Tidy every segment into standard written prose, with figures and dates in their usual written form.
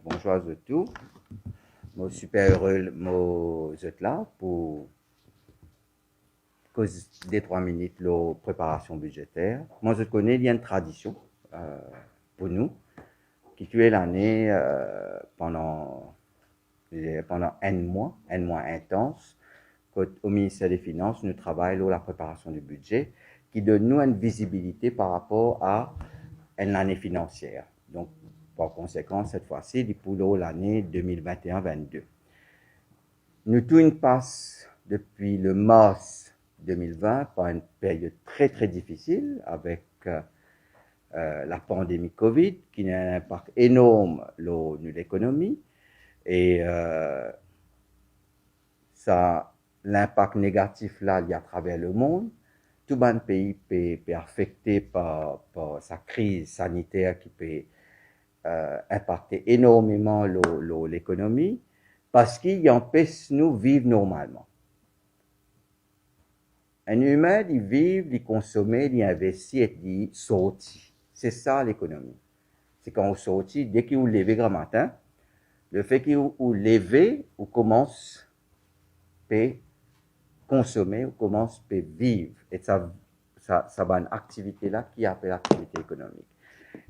bonjour à tout. Je suis super heureux d'être là pour cause des 3 minutes la préparation budgétaire. Moi, je connais, il y a une tradition pour nous qui tue l'année pendant un mois intense. Au ministère des Finances, nous travaillons la préparation du budget qui donne nous une visibilité par rapport à une année financière. Donc, par conséquent, cette fois-ci, pour l'année 2021-22. Nous tous passe depuis le mars 2020 par une période très très difficile avec la pandémie Covid qui a un impact énorme sur l'économie et ça l'impact négatif là il y a à travers le monde. Tout le pays est affecté par sa crise sanitaire qui peut impacter énormément l'économie parce qu'il empêche nous vivre normalement. Un humain, il vit, il consomme, il investit et il sortit. C'est ça l'économie. C'est quand on sortit, dès qu'il vous levez grand matin, le fait qu'il vous levez, vous commence à consommer, vous commence à vivre. Et ça va une activité là qui appelle l'activité économique.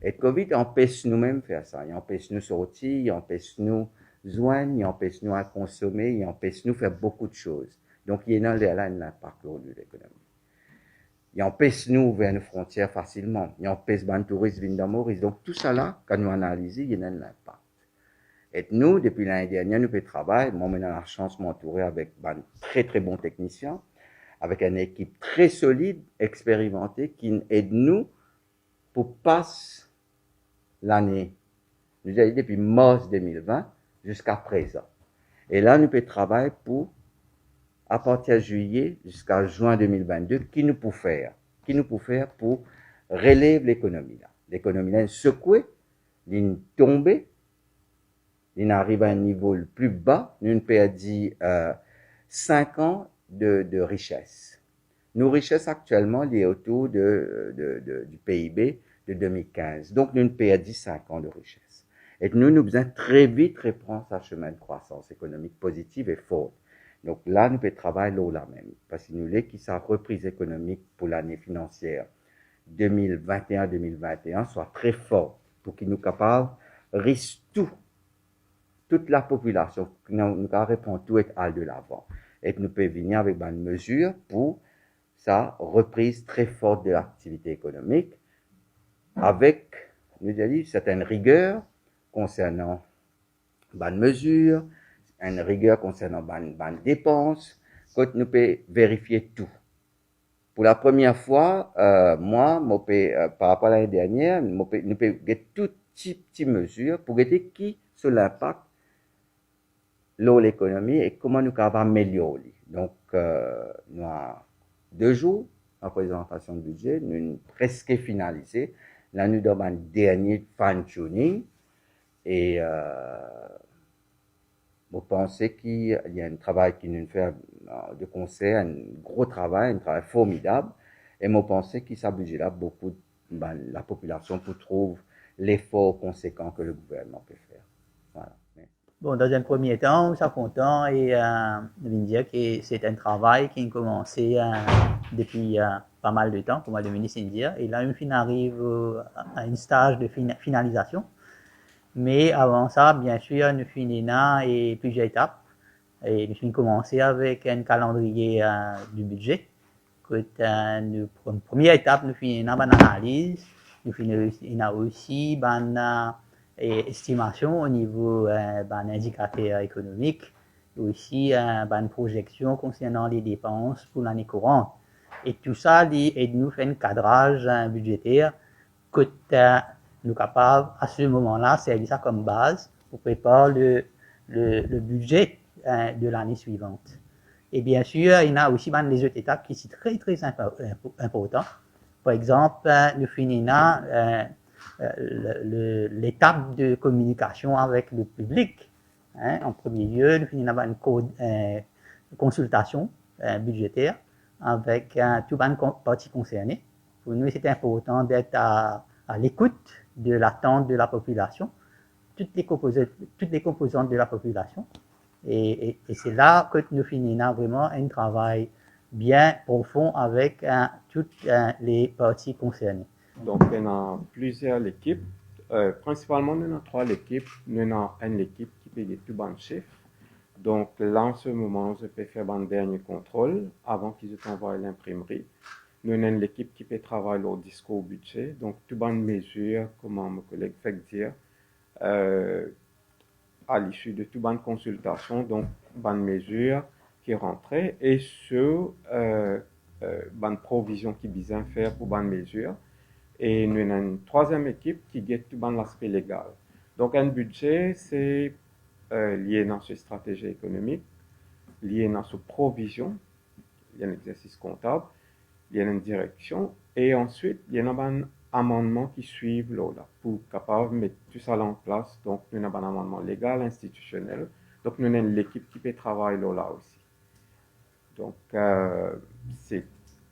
Et le Covid empêche nous-mêmes de faire ça. Il empêche nous de sortir, il empêche nous de joindre, il empêche nous de consommer, il empêche nous de faire beaucoup de choses. Donc, il y a un impact sur l'économie. Il empêche nous vers nos frontières facilement. Il empêche les touristes de venir dans Maurice. Donc, tout ça là, quand nous analysons, il y a un impact. Et nous, depuis l'année dernière, nous faisons travail. Moi, maintenant, la chance de m'entourer avec de très, très bons techniciens, avec une équipe très solide, expérimentée, qui aide nous pour passer l'année. Nous avons depuis mars 2020 jusqu'à présent. Et là, nous pouvons travailler pour, à partir de juillet jusqu'à juin 2022, qui nous peut faire pour relever l'économie là. L'économie là, secouée, elle tombée, elle arrive à un niveau le plus bas, nous perdu 5 ans de richesse. Nos richesses actuellement liées autour du PIB de 2015. Donc, nous avons perdu 5 ans de richesse. Et nous devons très vite reprendre ce chemin de croissance économique positive et forte. Donc là, nous pouvons travailler là même. Parce que nous voulons que sa reprise économique pour l'année financière 2021-2021 soit très forte pour qu'il nous capable risque toute la population, nous répondre tout et aller de l'avant. Et nous pouvons venir avec une mesure pour sa reprise très forte de l'activité économique avec, nous avons certaines rigueurs concernant bonnes mesures, une rigueur concernant bonnes dépenses, que nous pouvons vérifier tout. Pour la première fois, par rapport à l'année dernière, nous pouvons faire toutes petites mesures pour voir qui sur l'impact de l'économie et comment nous pouvons améliorer. Donc, nous avons 2 jours en présentation de budget, nous avons presque finalisé. Là, nous avons un dernier fine-tuning et je pense qu'il y a un travail qui nous fait de concert, un gros travail, un travail formidable. Et je pense qu'il s'agit là beaucoup la population pour trouver l'effort conséquent que le gouvernement peut faire. Voilà. Bon, dans un premier temps, je suis content et je veux dire que c'est un travail qui a commencé depuis pas mal de temps, comme le ministre dit. Et là, on arrive à un stage de finalisation. Mais avant ça, bien sûr, nous finissons et plusieurs étapes. Et nous finissons commencer avec un calendrier du budget. Une première étape, nous finissons une analyse. Nous finissons aussi une estimation au niveau d'un indicateur économique, aussi une projection concernant les dépenses pour l'année courante. Et tout ça aide nous faire un cadrage budgétaire que nous capables à ce moment-là servir ça comme base pour préparer le budget de l'année suivante. Et bien sûr, il y a aussi les autres étapes qui sont très très importantes. Par exemple, nous finissons l'étape de communication avec le public. En premier lieu, nous finissons une consultation budgétaire avec tout le monde partie concernée. Pour nous, c'est important d'être à l'écoute de l'attente de la population toutes les composantes de la population. Et c'est là que nous finissons vraiment un travail bien profond avec toutes les parties concernées. Donc, il y a plusieurs équipes. Principalement, nous avons 3 équipes. Nous avons une équipe qui paye tout bon chiffre. Donc, là, en ce moment, je peux faire un dernier contrôle avant qu'ils envoient à l'imprimerie. Nous avons l'équipe qui peut travailler au discours budget. Donc, tout bonne mesure, comme mon collègue fait dire, à l'issue de toute bonne consultation, donc, bonne mesure qui rentrait et sur bonne provision qui besoin faire pour bonne mesure. Et nous avons une 3e équipe qui guette tout l'aspect légal. Donc, un budget, c'est lié dans cette stratégie économique, lié dans cette provision, il y a un exercice comptable, il y a une direction, et ensuite, il y a un amendement qui suivent là, pour capable mettre tout ça en place. Donc, nous avons un amendement légal, institutionnel. Donc, nous avons l'équipe qui peut travailler là aussi. Donc, c'est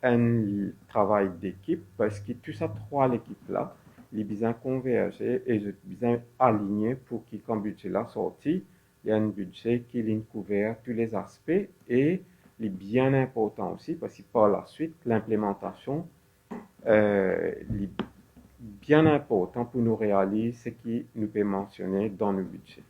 un travail d'équipe parce que tout ça, 3 équipes là, les besoins converger et les besoins alignés pour que quand le budget là sorti, il y a un budget qui est couvert tous les aspects et les bien important aussi parce que par la suite, l'implémentation est bien important pour nous réaliser ce qui nous peut mentionner dans le budget.